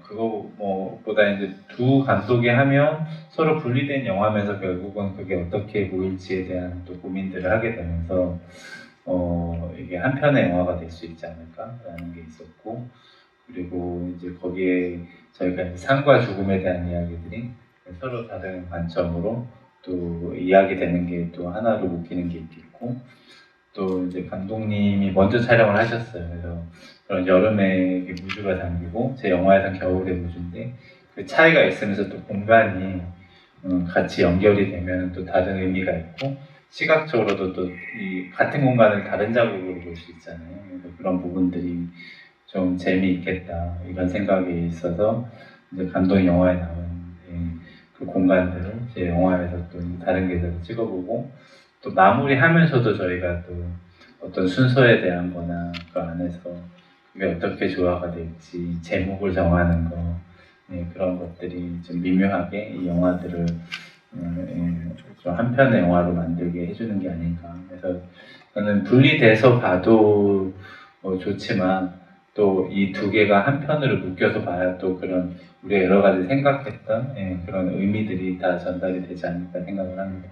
그거 뭐보다 이제 두 감독이 하면 서로 분리된 영화면서 결국은 그게 어떻게 보일지에 대한 또 고민들을 하게 되면서 이게 한 편의 영화가 될 수 있지 않을까라는 게 있었고 그리고 이제 거기에 저희가 삶과 죽음에 대한 이야기들이 서로 다른 관점으로 또 이야기되는 게 또 하나로 묶이는 게 있겠고 또 이제 감독님이 먼저 촬영을 하셨어요. 그래서 그런 여름에 무주가 담기고 제 영화에선 겨울의 무주인데 그 차이가 있으면서 또 공간이 같이 연결이 되면 또 다른 의미가 있고 시각적으로도 또 이 같은 공간을 다른 자국으로 볼 수 있잖아요. 그래서 그런 부분들이 좀 재미있겠다 이런 생각이 있어서 이제 감독 영화에 나온 그 공간들을 제 영화에서 또 다른 계절로 찍어보고 또 마무리하면서도 저희가 또 어떤 순서에 대한 거나 그 안에서 그게 어떻게 조화가 될지 제목을 정하는 거 그런 것들이 좀 미묘하게 이 영화들을 좀 한 편의 영화로 만들게 해주는 게 아닌가. 그래서 저는 분리돼서 봐도 좋지만 또 이 두 개가 한 편으로 묶여서 봐야 또 그런 우리가 여러 가지 생각했던 그런 의미들이 다 전달이 되지 않을까 생각을 합니다.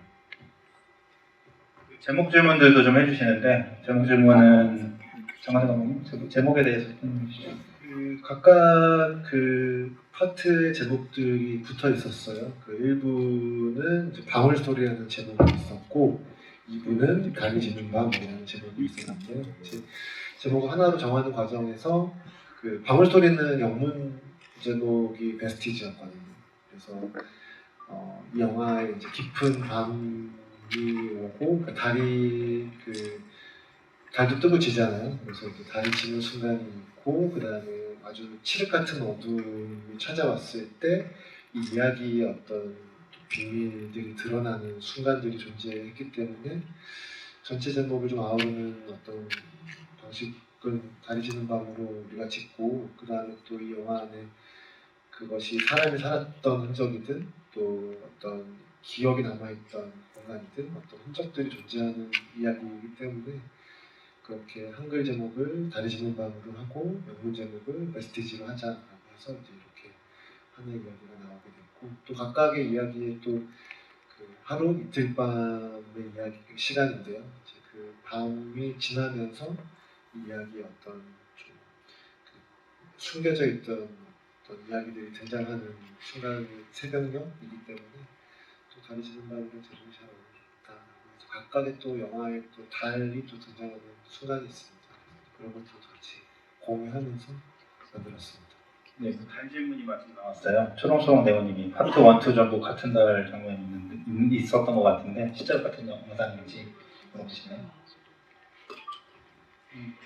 제목 질문들도 좀 해주시는데 제목 질문은 정한태 감독님 제목에 대해서 좀 해주시죠. 각각 그 파트의 제목들이 붙어 있었어요. 그 1부는 이제 방울 스토리라는 제목이 있었고 2부는 달이 지는 밤이라는 제목이 있었는데요. 이제 제목을 하나로 정하는 과정에서 그 방울 스토리는 영문 제목이 베스티지였거든요. 그래서 이 영화에 이제 깊은 밤이 오고 그 달도 뜨고 지잖아요. 그래서 이제 달이 지는 순간이 있고 그 다음에 아주 칠흑 같은 어둠이 찾아왔을 때 이 이야기의 어떤 비밀들이 드러나는 순간들이 존재했기 때문에 전체 제목을 좀 아우르는 어떤 방식은 달이 지는 밤으로 우리가 짓고 그 다음에 또 이 영화 안에 그것이 사람이 살았던 흔적이든 또 어떤 기억이 남아있던 공간이든 어떤 흔적들이 존재하는 이야기이기 때문에 그렇게 한글 제목을 달이 지는 밤으로 하고 영문 제목을 베스티지로 하자라고 해서 이제 이렇게 하나의 이야기가 나오게 됐고 또 각각의 이야기에 또 그 하루 이틀 밤의 이야기 시간인데요. 이제 그 밤이 지나면서 이 이야기의 어떤 좀 숨겨져 있던 어떤 이야기들이 등장하는 순간이 새벽녘이기 때문에 또 달이 지는 밤으로 제목이 잘 어울린다. 그래서 각각의 또 영화에 또 달이 또 등장하는 순간이 있습니다. 그런 것도 같이 공유하면서 만들었습니다. 네, 달 질문이 마침 나왔어요. 초롱초롱 대원님이 파트 1, 2 전부 같은 달 장면이 있었던 것 같은데 실제로 같은 영상인지 물어보시네요.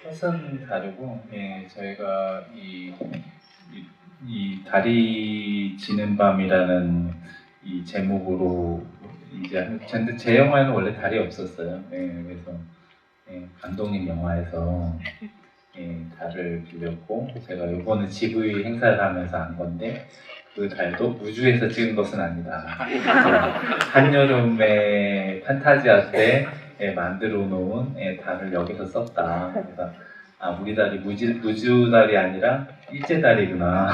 컷은 다르고 저희가 이 달이 지는 밤이라는 이 제목으로 이제 근데 제 영화에는 원래 달이 없었어요. 그래서 감독님 영화에서 달을 빌렸고 제가 이번에 GV 행사를 하면서 안 건데 그 달도 우주에서 찍은 것은 아니다. 한여름에 판타지아 때 만들어 놓은 달을 여기서 썼다. 그래서 우리 달이 우주 달이 아니라 일제 달이구나.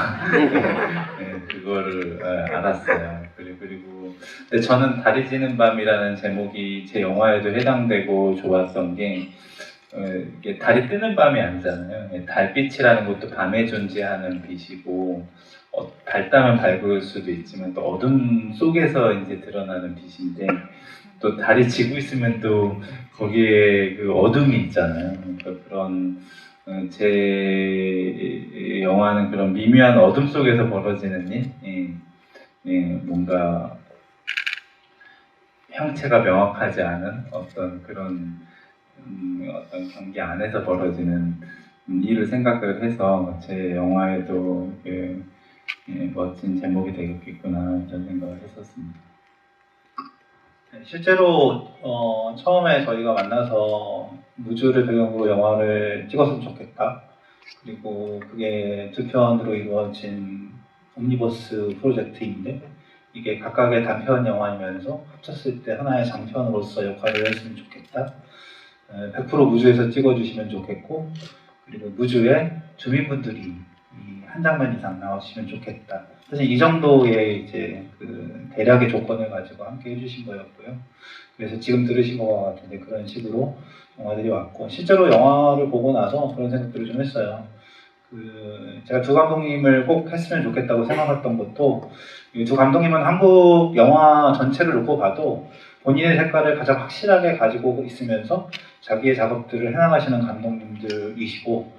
그거를 알았어요. 그리고 근데 저는 달이 지는 밤이라는 제목이 제 영화에도 해당되고 좋았던 게 이게 달이 뜨는 밤이 아니잖아요. 달빛이라는 것도 밤에 존재하는 빛이고 밝다면 밝을 수도 있지만 또 어둠 속에서 이제 드러나는 빛인데 또 달이 지고 있으면 또 거기에 그 어둠이 있잖아요. 그러니까 그런 제 영화는 그런 미묘한 어둠 속에서 벌어지는 일, 뭔가 형체가 명확하지 않은 어떤 그런 어떤 경기 안에서 벌어지는 일을 생각을 해서 제 영화에도 멋진 제목이 되겠구나 이런 생각을 했었습니다. 네, 실제로 처음에 저희가 만나서 무주를 배경으로 영화를 찍었으면 좋겠다. 그리고 그게 두 편으로 이루어진 옴니버스 프로젝트인데 이게 각각의 단편 영화이면서 합쳤을 때 하나의 장편으로서 역할을 했으면 좋겠다. 100% 무주에서 찍어주시면 좋겠고 그리고 무주에 주민분들이 한 장면 이상 나오시면 좋겠다. 사실 이 정도의 이제 그 대략의 조건을 가지고 함께 해주신 거였고요. 그래서 지금 들으신 것 같은데 그런 식으로 영화들이 왔고 실제로 영화를 보고 나서 그런 생각들을 좀 했어요. 제가 두 감독님을 꼭 했으면 좋겠다고 생각했던 것도 이 두 감독님은 한국 영화 전체를 놓고 봐도 본인의 색깔을 가장 확실하게 가지고 있으면서 자기의 작업들을 해나가시는 감독님들이시고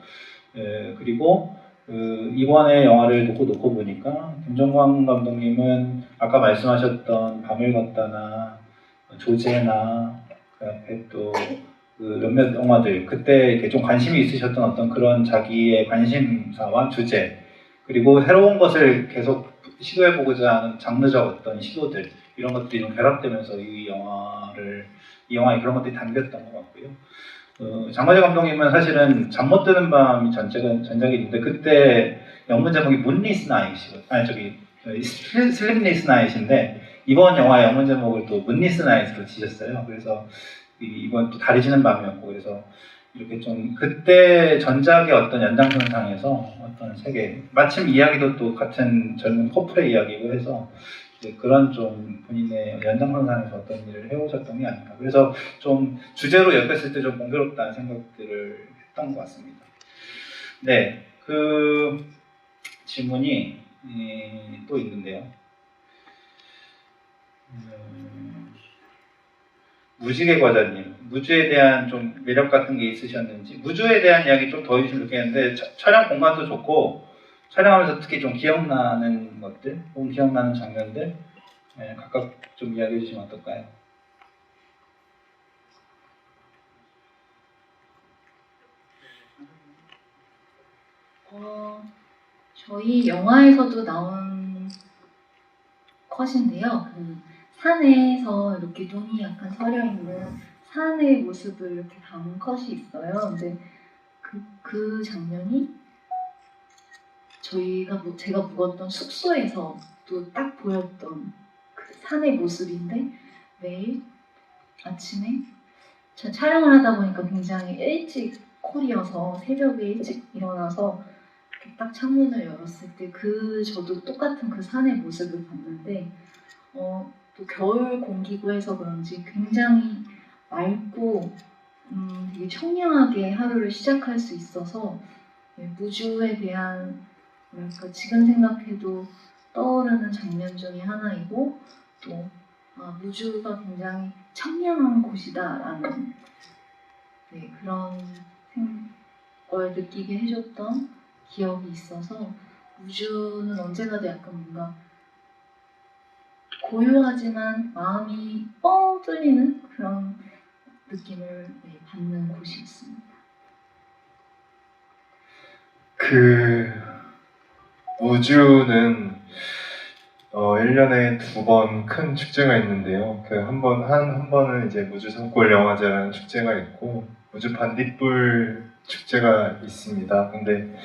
그리고 이번에 영화를 놓고 보니까 김정광 감독님은 아까 말씀하셨던 밤을 걷다나 조제나 그 앞에 또 그 몇몇 영화들 그때 이렇게 좀 관심이 있으셨던 어떤 그런 자기의 관심사와 주제 그리고 새로운 것을 계속 시도해보고자 하는 장르적 어떤 시도들 이런 것들이 좀 결합되면서 이 영화에 그런 것들이 담겼던 것 같고요. 장마재 감독님은 사실은 잠 못 드는 밤이 전작이 있는데 그때 영문 제목이 문리스 나잇이거든요. 아니 저기 슬립리스 나잇인데 이번 영화의 영문 제목을 또 문리스 나잇으로 지셨어요. 그래서 이번 또 달이 지는 밤이었고 그래서 이렇게 좀 그때 전작의 어떤 연장선상에서 어떤 세계 마침 이야기도 또 같은 젊은 커플의 이야기고 해서 이제 그런 좀 본인의 연장선상에서 어떤 일을 해오셨던 게 아닌가. 그래서 좀 주제로 엮였을 때 좀 공교롭다는 생각들을 했던 것 같습니다. 네, 그 질문이 또 있는데요. 무지개 과자님, 무주에 대한 좀 매력 같은 게 있으셨는지 무주에 대한 이야기 좀 더 해주시면 좋겠는데 촬영 공간도 좋고 촬영하면서 특히 좀 기억나는 것들, 혹은 기억나는 장면들 각각 좀 이야기해 주시면 어떨까요? 저희 영화에서도 나온 컷인데요. 그 산에서 이렇게 눈이 약간 서려 있는 산의 모습을 이렇게 담은 컷이 있어요. 근데 그 장면이 제가 묵었던 숙소에서 또 딱 보였던 그 산의 모습인데 매일 아침에 촬영을 하다 보니까 굉장히 일찍 콜이어서 새벽에 일찍 일어나서 이렇게 딱 창문을 열었을 때 저도 똑같은 그 산의 모습을 봤는데 또 겨울 공기고 해서 그런지 굉장히 맑고 되게 청량하게 하루를 시작할 수 있어서 무주에 대한 뭐랄까 지금 생각해도 떠오르는 장면 중에 하나이고 또 무주가 굉장히 청량한 곳이다라는 그런 걸 느끼게 해줬던 기억이 있어서 무주는 언제 가도 약간 뭔가 고요하지만 마음이 뻥 뚫리는 그런 느낌을 받는 곳이 있습니다. 무주는 1년에 2번 큰 축제가 있는데요. 한 번은 이제 무주 산골 영화제라는 축제가 있고 무주 반딧불 축제가 있습니다. 근데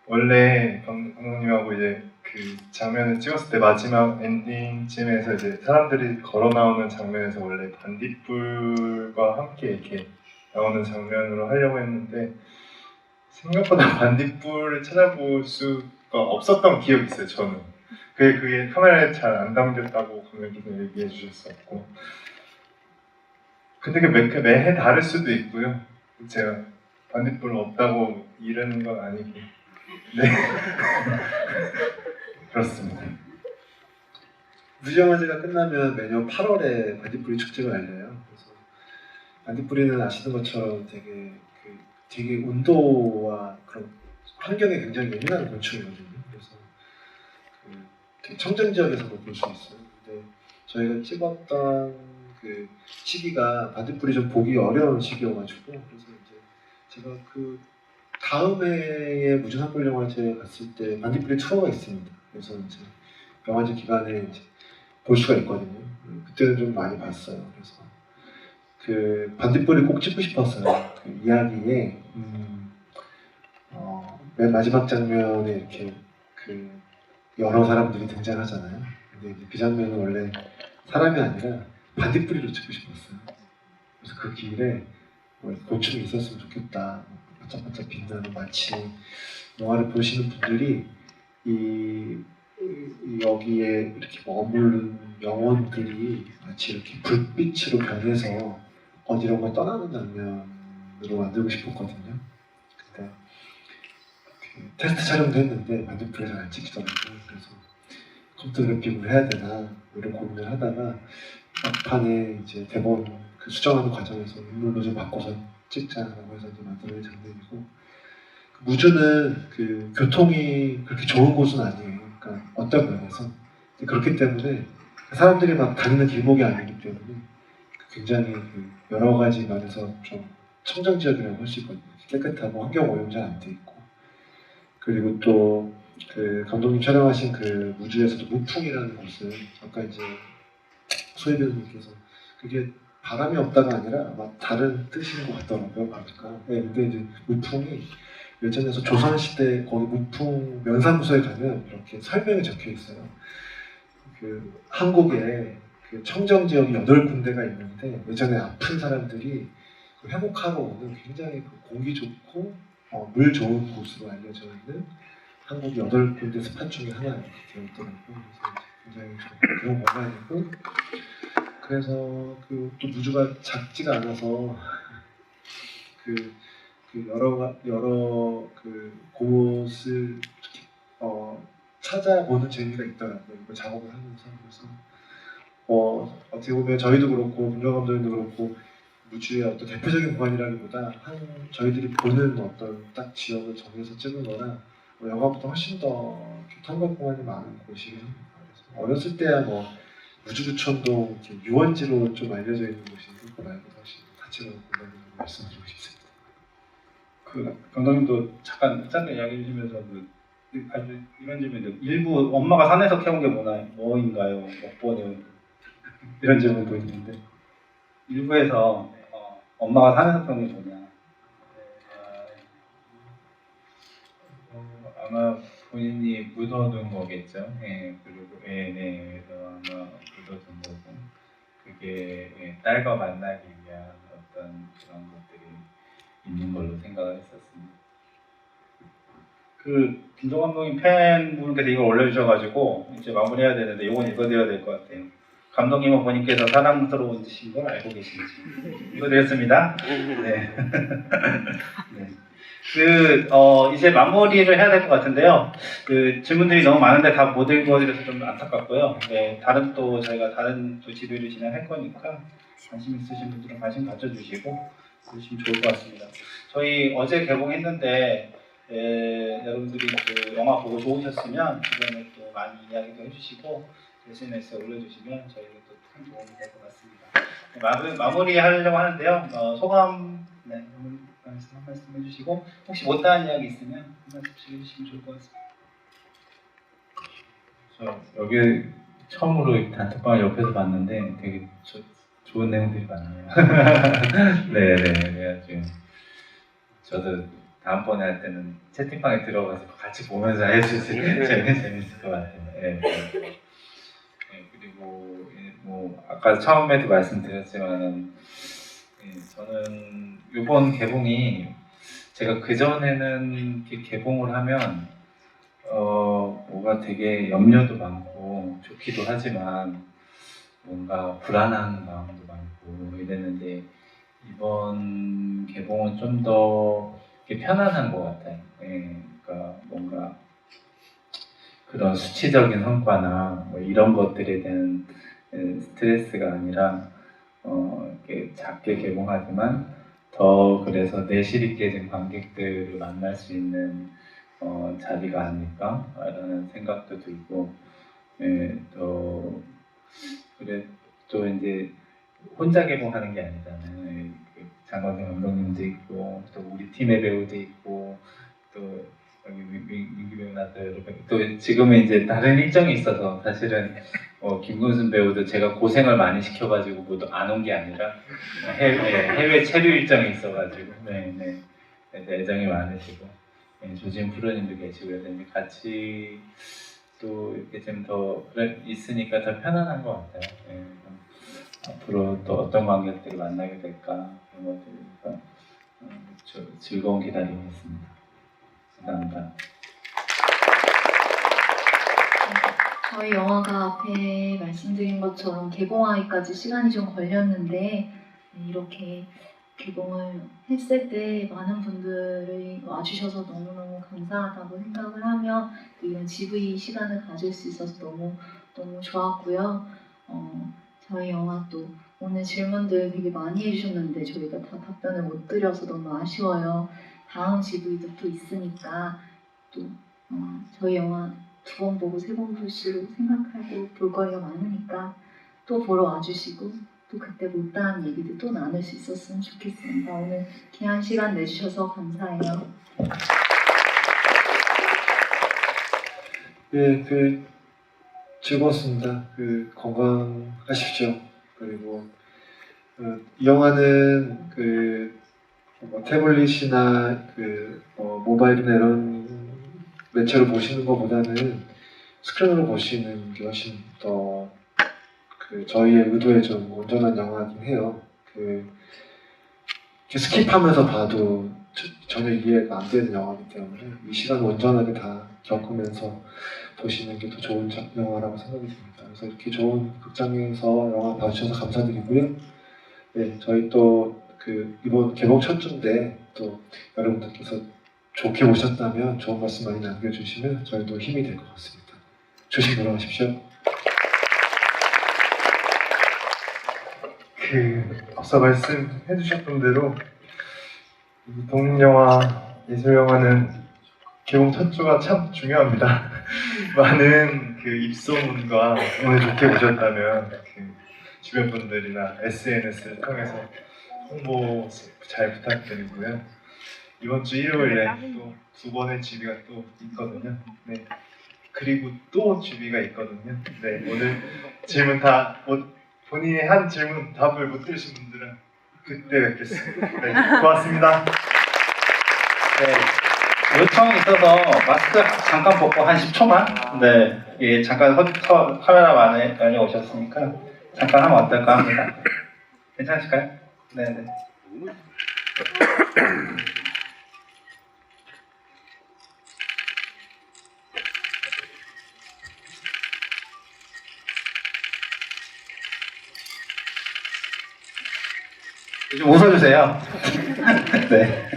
원래 감독님하고 이제 그 장면을 찍었을 때 마지막 엔딩쯤에서 이제 사람들이 걸어 나오는 장면에서 원래 반딧불과 함께 이렇게 나오는 장면으로 하려고 했는데 생각보다 반딧불을 찾아볼 수가 없었던 기억이 있어요. 저는 그게 카메라에 잘 안 담겼다고 감독님도 얘기해 주셨었고 근데 매해 다를 수도 있고요. 제가 반딧불 없다고 이러는 건 아니고 네 그렇습니다. 무지영화제가 끝나면 매년 8월에 반딧불이 축제가 열려요. 그래서 반딧불이는 아시는 것처럼 되게 온도와 그런 환경에 굉장히 예민한 곤충이거든요. 그래서 되게 청정 지역에서만 볼 수 있어요. 근데 저희가 찍었던 그 시기가 반딧불이 좀 보기 어려운 시기여가지고 그래서 이제 제가 다음 해에 무주 산골 영화제에 갔을 때 반딧불이 투어가 있습니다. 그래서 이제 영화제 기간에 이제 볼 수가 있거든요. 그때는 좀 많이 봤어요. 그래서 반딧불이 꼭 찍고 싶었어요. 그 이야기에 맨 마지막 장면에 이렇게 여러 사람들이 등장하잖아요. 근데 이제 그 장면은 원래 사람이 아니라 반딧불이로 찍고 싶었어요. 그래서 그 길에 곤충이 있었으면 좋겠다. 반짝반짝 빛나는 마치 영화를 보시는 분들이 여기에 이렇게 머무른 영혼들이 마치 이렇게 불빛으로 변해서 어디론가 떠나는 장면으로 만들고 싶었거든요. 근데 테스트 촬영도 했는데 반딧불이 잘 안 찍히더라고요. 그래서 컴퓨터 그래픽으로 해야 되나 이런 고민을 하다가 막판에 이제 대본 수정하는 과정에서 인물로 좀 바꿔서 찍자라고 해서 이제 만들어낸 장면이고 무주는 교통이 그렇게 좋은 곳은 아니에요. 그러니까 어떤 면에서 그렇기 때문에 사람들이 막 다니는 길목이 아니기 때문에 굉장히 여러 가지 면에서 좀 청정 지역이라고 할 수 있거든요. 깨끗하고 환경 오염 잘 안 돼 있고, 그리고 또 그 감독님 촬영하신 그 무주에서도 무풍이라는 곳은 아까 이제 소희 배우님께서 그게 바람이 없다가 아니라 아마 다른 뜻인 것 같더라고요. 보니까. 네, 근데 이제 무풍이 예전에서 조선시대 거기 무풍 면사무소에 가면 이렇게 설명이 적혀 있어요. 그 한국에 그 청정 지역이 8군데가 있는데 예전에 아픈 사람들이 그 회복하러 오는 굉장히 그 공기 좋고 물 좋은 곳으로 알려져 있는 한국 8군데 스팟 중에 하나 이렇게 되어 있더라고요. 그래서 굉장히 좀 그런 공간이고, 그래서 그 또 무주가 작지가 않아서 그 여러 그 곳을 이렇게 찾아보는 재미가 있더라고요. 이거 작업을 하면서. 그래서 어떻게 보면 저희도 그렇고 김정 감독님도 그렇고 무주의 어떤 대표적인 공간이라기보다 저희들이 보는 어떤 딱 지역을 정해서 찍은 거라 영화보다 훨씬 더 탐관 공간이 많은 곳이긴 합니다. 그래서 어렸을 때야 뭐 무주구촌도 유원지로 좀 알려져 있는 곳인데 그거 말고 훨씬 다채로운 공간이라고 말씀드리고 싶습니다. 그 감독님도 잠깐 이야기해 주시면서 아주 이런 질문인데 일부 엄마가 산에서 캐온 게 뭐인가요? 먹보는 이런 질문도 있는데 일부에서 엄마가 산에서 캐온 게 뭐냐? 아마 본인이 묻어둔 거겠죠. 예, 그리고 그래서 아마 묻어둔 거고 그게 딸과 만나기 위한 어떤 그런 것들이 있는 걸로 생각을 했었습니다. 그 김정 감독님 팬분께서 이걸 올려주셔가지고 이제 마무리해야 되는데 이건 읽어드려야 될 것 같아요. 감독님은 본인께서 사랑스러우신 걸 알고 계신지 읽어드렸습니다. 네. 네. 이제 마무리를 해야 될 것 같은데요. 그 질문들이 너무 많은데 다 못 읽어드려서 좀 안타깝고요. 네, 저희가 다른 또 지도를 진행할 거니까 관심 있으신 분들은 관심 가져주시고 그러시면 좋을 것 같습니다. 저희 어제 개봉했는데 여러분들이 그 영화 보고 좋으셨으면 주변에 또 많이 이야기도 해주시고 SNS에 올려주시면 저희가 또 큰 도움이 될 것 같습니다. 마무리 하려고 하는데요. 소감 한 말씀 해주시고 혹시 못다한 이야기 있으면 한 말씀씩 해주시면 좋을 것 같습니다. 저 여기 처음으로 단톡방을 옆에서 봤는데 되게 좋은 내용들이 많네요. 네네. 그래가지고 저도 다음번에 할 때는 채팅방에 들어가서 같이 보면서 해주시면 재밌을 것 같아요. 네. 그리고 뭐 아까 처음에도 말씀드렸지만은 저는 이번 개봉이 제가 그 전에는 개봉을 하면 뭐가 되게 염려도 많고 좋기도 하지만 뭔가 불안한 마음도 많고 이랬는데 이번 개봉은 좀 더 편안한 것 같아요. 그러니까 뭔가 그런 수치적인 성과나 뭐 이런 것들에 대한 스트레스가 아니라 이렇게 작게 개봉하지만 더 그래서 내실 있게 된 관객들을 만날 수 있는 자리가 아닐까라는 생각도 들고 또 이제 혼자 개봉하는 게 아니잖아요. 장건생 감독님도 있고 또 우리 팀의 배우도 있고 또 여기 민기 배우 나도 또 지금은 이제 다른 일정이 있어서 사실은 김근순 배우도 제가 고생을 많이 시켜가지고 모두 안 온 게 아니라 해외 체류 일정이 있어가지고 그래서 애정이 많으시고 조진 프로님도 계시고 그래서 이제 같이 또 이렇게 좀 더 있으니까 더 편안한 것 같아요. 앞으로 또 어떤 관객들을 만나게 될까 그런 것들이 즐거운 기다림이었습니다. 감사합니다. 저희 영화가 앞에 말씀드린 것처럼 개봉하기까지 시간이 좀 걸렸는데 이렇게 개봉을 했을 때 많은 분들이 와주셔서 너무너무 감사하다고 생각을 하며 또 이런 GV 시간을 가질 수 있어서 너무 좋았고요. 저희 영화 또 오늘 질문들 되게 많이 해주셨는데 저희가 다 답변을 못 드려서 너무 아쉬워요. 다음 GV도 또 있으니까 또 저희 영화 2번 보고 3번 볼수록 생각하고 볼거리가 많으니까 또 보러 와주시고 또 그때 못다한 얘기들 또 나눌 수 있었으면 좋겠습니다. 오늘 귀한 시간 내주셔서 감사해요. 예, 즐거웠습니다. 건강하십시오. 그리고 이 영화는 태블릿이나 모바일이나 이런 매체로 보시는 것보다는 스크린으로 보시는 게 훨씬 더 저희의 의도에 좀 온전한 영화긴 해요. 이렇게 스킵하면서 봐도 전혀 이해가 안 되는 영화이기 때문에 이 시간을 온전하게 다 겪으면서 보시는 게 더 좋은 영화라고 생각이 듭니다. 그래서 이렇게 좋은 극장에서 영화 봐주셔서 감사드리고요. 네, 저희 또 이번 개봉 첫 주인데 또 여러분들께서 좋게 보셨다면 좋은 말씀 많이 남겨주시면 저희도 힘이 될 것 같습니다. 조심 돌아가십시오. 앞서 말씀해주셨던 대로 독립영화, 예술영화는 개봉 첫 주가 참 중요합니다. 많은 입소문과 오늘 좋게 보셨다면 주변 분들이나 SNS를 통해서 홍보 잘 부탁드리고요. 이번 주 일요일에 또 두 번의 GB가 또 있거든요. 네. 그리고 또 GB가 있거든요. 네. 오늘 질문 본인이 한 질문 답을 못 들으신 분들은 그때 뵙겠습니다. 네. 고맙습니다. 네. 요청이 있어서 마스크 잠깐 벗고 한 10초만. 네. 예, 잠깐 카메라만에 오셨으니까 잠깐 하면 어떨까 합니다. 괜찮으실까요? 네네. 좀 웃어주세요. 네.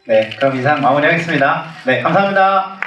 네, 그럼 이상 마무리하겠습니다. 네, 감사합니다.